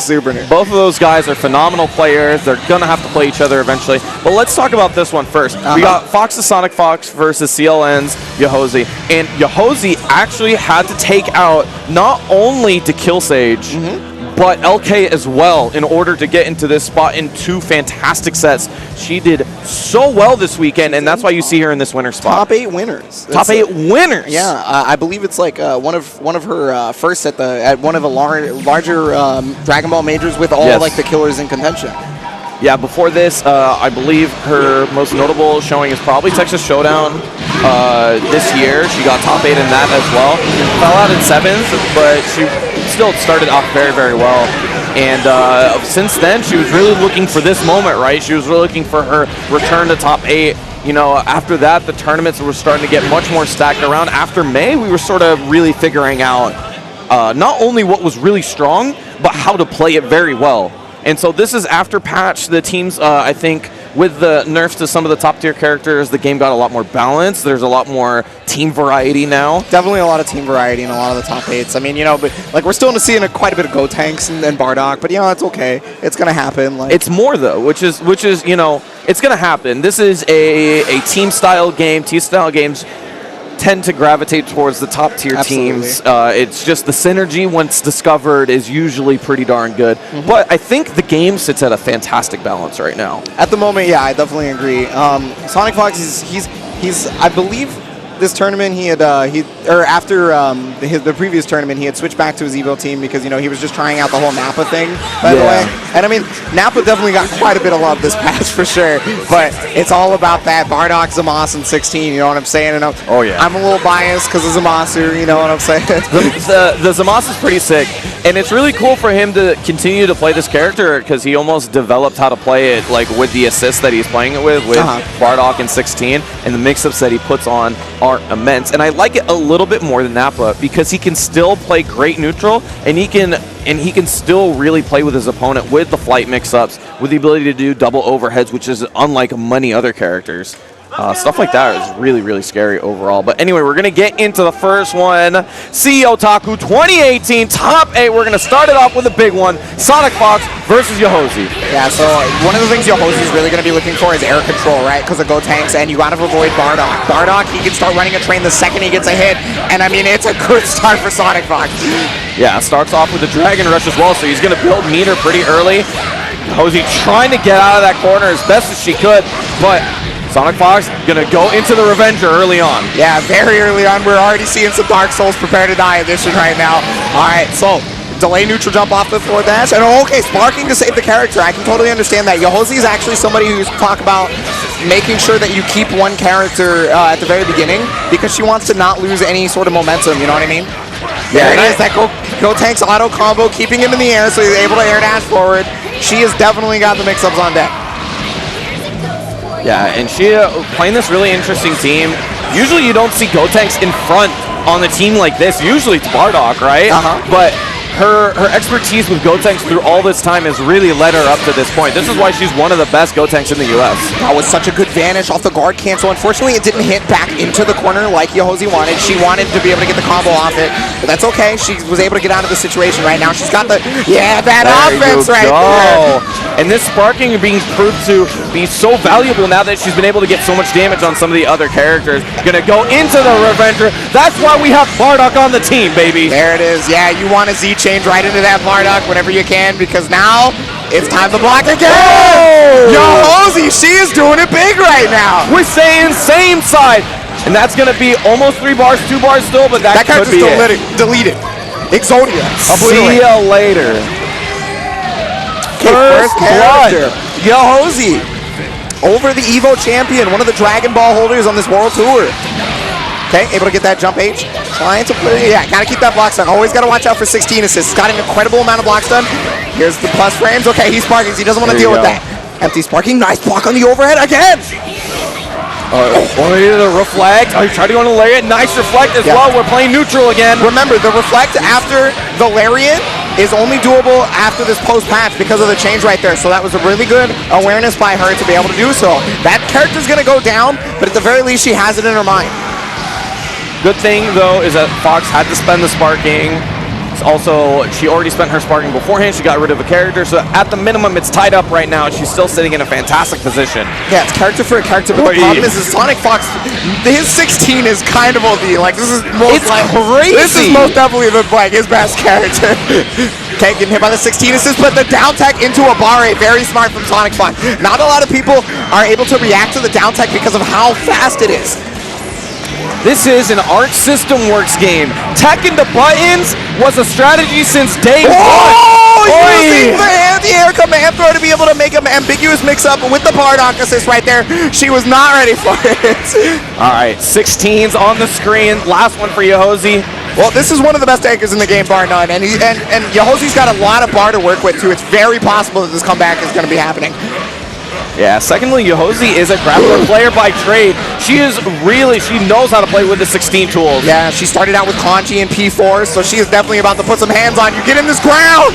Super nerd. Both of those guys are phenomenal players. They're going to have to play each other eventually. But let's talk about this one first. We got Fox's SONICFOX versus CLN's YOHOSIE. And YOHOSIE actually had to take out not only to kill Sage, but LK as well in order to get into this spot in 2 fantastic sets. She did so well this weekend, and that's why you see her in this winner spot. Top 8 winners. Top 8 winners. Yeah, I believe it's like one of her first at one of the larger Dragon Ball majors with all like the killers in contention. Yeah, before this, I believe her most notable showing is probably Texas Showdown this year. She got top 8 in that as well. Fell out in 7th, but she still started off very, very well. And since then, she was really looking for this moment, right? She was really looking for her return to top 8. You know, after that, the tournaments were starting to get much more stacked around. After May, we were sort of really figuring out not only what was really strong, but how to play it very well. And so this is after patch. The teams, I think, with the nerfs to some of the top-tier characters, the game got a lot more balanced. There's a lot more team variety now. Definitely a lot of team variety in a lot of the top 8s. I mean, you know, but like we're still seeing quite a bit of Gotenks and Bardock, but you know, it's okay. It's gonna happen. Like, it's more though, which is you know, it's gonna happen. This is a team-style game. Team-style games tend to gravitate towards the top tier teams. It's just the synergy once discovered is usually pretty darn good. But I think the game sits at a fantastic balance right now. At the moment, yeah, I definitely agree. SONICFOX he's I believe this tournament after the previous tournament he had switched back to his Evo team because you know he was just trying out the whole Nappa thing, by the way. And I mean, Nappa definitely got quite a bit of love this patch for sure, but it's all about that Bardock, Zamasu, and 16, you know what I'm saying? And I'm a little biased because of Zamasu, you know what I'm saying? The Zamasu is pretty sick, and it's really cool for him to continue to play this character because he almost developed how to play it like with the assists that he's playing it with Bardock and 16, and the mix-ups that he puts on are immense. And I like it a little bit more than Nappa because he can still play great neutral, and he can still really play with his opponent with the flight mix-ups, with the ability to do double overheads, which is unlike many other characters. Stuff like that is really, really scary overall. But anyway, we're going to get into the first one. CEOTAKU 2018 Top 8. We're going to start it off with a big one. SONICFOX versus YOHOSIE. Yeah, so one of the things YOHOSIE is really going to be looking for is air control, right? Because of Gotenks, and you got to avoid Bardock. Bardock, he can start running a train the second he gets a hit. And I mean, it's a good start for SONICFOX. Yeah, starts off with the Dragon Rush as well, so he's going to build meter pretty early. YOHOSIE trying to get out of that corner as best as she could, but SONICFOX gonna go into the Revenger early on. Yeah, very early on. We're already seeing some Dark Souls prepare to die edition right now. All right, so delay neutral jump off the forward dash, and okay, sparking to save the character. I can totally understand that. YOHOSIE is actually somebody who's talk about making sure that you keep one character at the very beginning because she wants to not lose any sort of momentum. You know what I mean? Yeah, there it is. That Gotenks auto combo, keeping him in the air so he's able to air dash forward. She has definitely got the mix-ups on deck. Yeah, and she playing this really interesting team. Usually you don't see Gotenks in front on the team like this. Usually it's Bardock, right? But her expertise with Gotenks through all this time has really led her up to this point. This is why she's one of the best Gotenks in the US. That was such a good vanish off the guard cancel. Unfortunately, it didn't hit back into the corner like YOHOSIE wanted. She wanted to be able to get the combo off it, but that's okay. She was able to get out of the situation right now. She's got the, that offense right there. And this sparking being proved to be so valuable now that she's been able to get so much damage on some of the other characters. Gonna go into the Revenger. That's why we have Bardock on the team, baby. There it is. Yeah, you want a Z change right into that Bardock whenever you can, because now it's time to block again. YOHOSIE, she is doing it big right now. We're saying same side. And that's gonna be almost 3 bars, 2 bars still, but that could be still deleted. Exodia. See ya later. First character, YOHOSIE, over the Evo champion, one of the Dragon Ball holders on this World Tour. Okay, able to get that jump H. Trying to play, gotta keep that block stun. Always gotta watch out for 16 assists. Got an incredible amount of block stun. Here's the plus frames. Okay, he's sparking, so he doesn't want to deal with that. Empty sparking, nice block on the overhead again. Only the reflect. Oh, he tried to go on the lariat. Nice reflect as well. We're playing neutral again. Remember, the reflect after the lariat is only doable after this post-patch because of the change right there. So that was a really good awareness by her to be able to do so. That character's going to go down, but at the very least, she has it in her mind. Good thing, though, is that Fox had to spend the sparking Also, she already spent her sparking beforehand. She got rid of a character, so at the minimum, it's tied up right now. She's still sitting in a fantastic position. Yeah, it's character for a character, but the problem is SONICFOX, his 16 is kind of OD. Like, this is most crazy. This is most definitely the, like, his best character. Okay, getting hit by the 16 assist, but the down tech into a Bare, very smart from SONICFOX. Not a lot of people are able to react to the down tech because of how fast it is. This is an Arc System Works game. Tech into buttons was a strategy since day one. Using the anti-air command throw to be able to make an ambiguous mix-up with the Bardock assist right there. She was not ready for it. All right, 16's on the screen. Last one for YOHOSIE. Well, this is one of the best anchors in the game, bar none. And YOHOSIE's got a lot of bar to work with, too. It's very possible that this comeback is going to be happening. Yeah, secondly, YOHOSIE is a grappler player by trade. She knows how to play with the 16 tools. Yeah, she started out with Kanji and P4, so she is definitely about to put some hands on you. Get in this ground!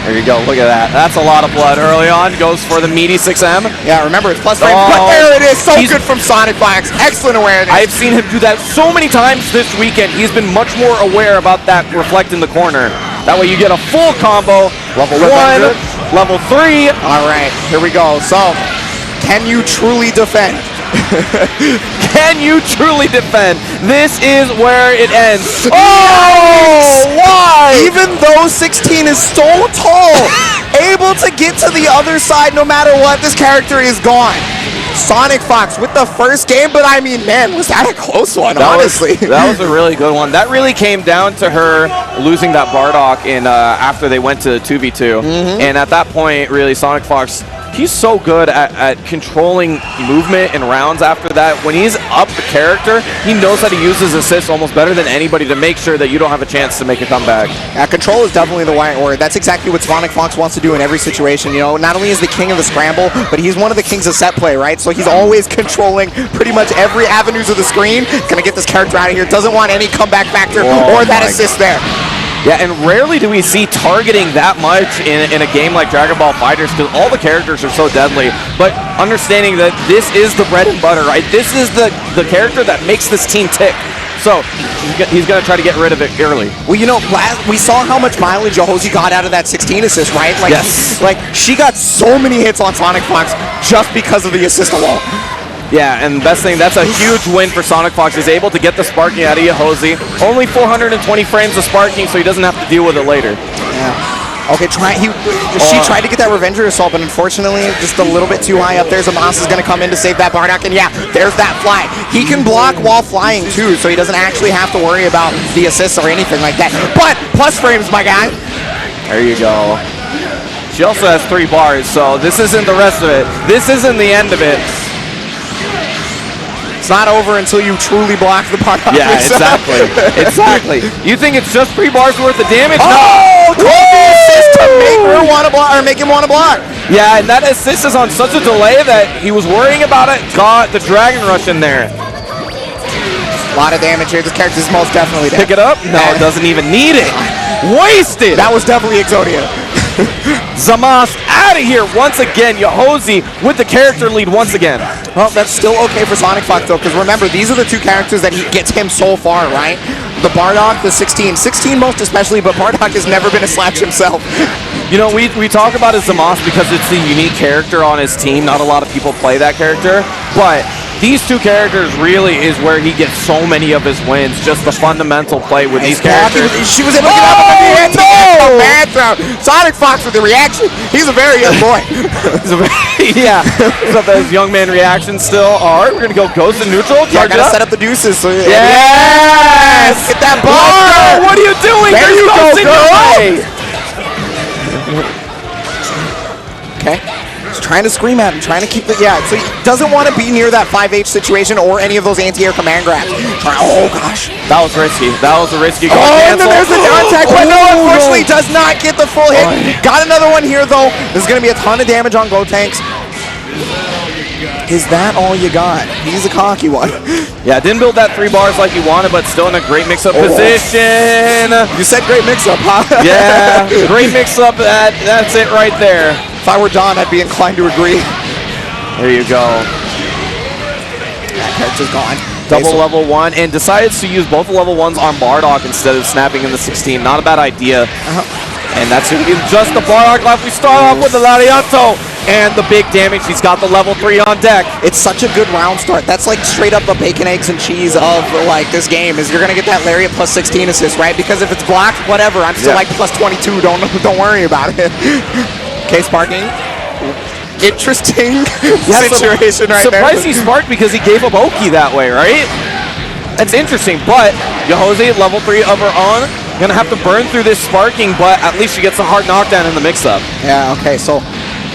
There you go, look at that. That's a lot of blood early on. Goes for the meaty 6M. Yeah, remember, it's plus frame, but there it is. So good from SONICFOX. Excellent awareness. I've seen him do that so many times this weekend. He's been much more aware about that reflect in the corner. That way you get a full combo. Level 1, level 3. All right, here we go. So, can you truly defend? Can you truly defend? This is where it ends. Oh, why? Even though 16 is so tall, able to get to the other side no matter what, this character is gone. SONICFOX with the first game, but I mean, man, was that a close one, honestly. That was a really good one. That really came down to her losing that Bardock in, after they went to 2v2. And at that point, really, SONICFOX, he's so good at controlling movement and rounds after that. When he's up the character, he knows how to use his assists almost better than anybody to make sure that you don't have a chance to make a comeback. Yeah, control is definitely the right word. That's exactly what SONICFOX wants to do in every situation. You know, not only is the king of the scramble, but he's one of the kings of set play, right? So he's always controlling pretty much every avenues of the screen. Gonna get this character out of here. Doesn't want any comeback factor or that assist there. Yeah, and rarely do we see targeting that much in a game like Dragon Ball FighterZ because all the characters are so deadly. But understanding that this is the bread and butter, right? This is the character that makes this team tick. So he's going to try to get rid of it early. Well, you know, we saw how much mileage YOHOSIE got out of that 16 assist, right? Like, yes. Like, she got so many hits on SONICFOX just because of the assist alone. Yeah, and the best thing, that's a huge win for SONICFOX. He's able to get the sparking out of YOHOSIE. Only 420 frames of sparking, so he doesn't have to deal with it later. Yeah. Okay, she tried to get that Revenger assault, but unfortunately, just a little bit too high up there. Zamas is going to come in to save that Bardock, and yeah, there's that fly. He can block while flying, too, so he doesn't actually have to worry about the assists or anything like that. But, plus frames, my guy. There you go. She also has 3 bars, so this isn't the rest of it. This isn't the end of it. It's not over until you truly block the Bardock. Yeah, exactly. Exactly. You think it's just 3 bars worth of damage? Oh, no! Assist to make her want to block, or make him want to block. Yeah, and that assist is on such a delay that he was worrying about it. Got the Dragon Rush in there. A lot of damage here. This character is most definitely dead. Pick it up? No, it doesn't even need it. Wasted. That was definitely Exodia. Zamas out of here once again. YOHOSIE with the character lead once again. Well, that's still okay for SONICFOX though, because remember, these are the 2 characters that he gets him so far, right? The Bardock, the 16. 16 most especially, but Bardock has never been a slouch himself. You know, we talk about his Zamas because it's the unique character on his team. Not a lot of people play that character, but these 2 characters really is where he gets so many of his wins. Just the fundamental play with these characters. She was able to get out of the anti-air. SONICFOX with the reaction. He's a very young boy. Yeah. So those young man reactions still. All right, we're going to go ghost and neutral. Yeah, gotta set up the deuces. So yes! Get that bar! What are you doing? There you go, girl! Okay. Just trying to scream at him, trying to keep it, yeah, so he doesn't want to be near that 5H situation or any of those anti-air command grabs. Oh, gosh. That was risky. That was a risky goal. Oh, and then there's the down tag, but no, unfortunately does not get the full hit. Got another one here, though. There's going to be a ton of damage on Glow Tanks. Is that all you got? He's a cocky one. Yeah, didn't build that 3 bars like you wanted, but still in a great mix-up position. You said great mix-up, huh? Yeah, great mix-up. That's it right there. If I were Don, I'd be inclined to agree. There you go. That character's gone. Double level 1, and decides to use both the level 1s on Bardock instead of snapping in the 16. Not a bad idea. And that's going to be just the Bardock left. We start off with the Lariato and the big damage. He's got the level 3 on deck. It's such a good round start. That's like straight up a bacon, eggs, and cheese of like this game. Is you're going to get that Lariat plus 16 assist, right? Because if it's blocked, whatever. I'm still like plus 22. Don't worry about it. Okay, Sparking. Interesting situation right there. Surprised he sparked because he gave up Oki that way, right? That's interesting, but YOHOSIE, level 3 of her own, gonna have to burn through this sparking, but at least she gets a hard knockdown in the mix-up. Yeah, okay, so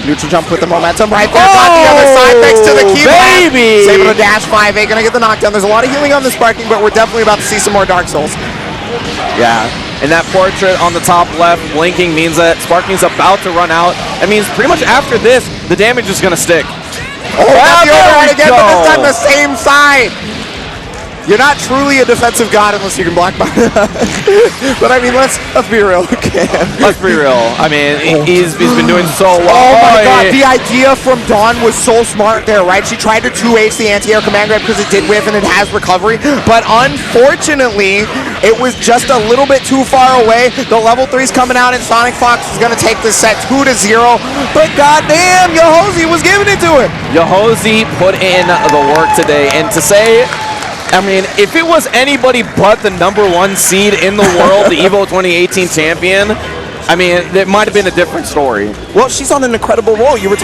neutral jump with the momentum right there. Got the other side next to the keyboard. Baby! Able to dash 5A, gonna get the knockdown. There's a lot of healing on the sparking, but we're definitely about to see some more Dark Souls. Yeah, and that portrait on the top left blinking means that sparking's about to run out. That means pretty much after this, the damage is gonna stick. Oh, got the override again, but this time the same side. You're not truly a defensive god unless you can block by but I mean, let's be real. Okay. Let's be real. I mean, he's been doing so well. Oh my god, the idea from Dawn was so smart there, right? She tried to 2H the anti-air command grab because it did whiff and it has recovery, but unfortunately, it was just a little bit too far away. The level 3's coming out and SONICFOX is going to take this set 2-0, but goddamn, YOHOSIE was giving it to him. YOHOSIE put in the work today, and to say, I mean, if it was anybody but the #1 seed in the world, the EVO 2018 champion, I mean, it might have been a different story. Well, she's on an incredible roll. You were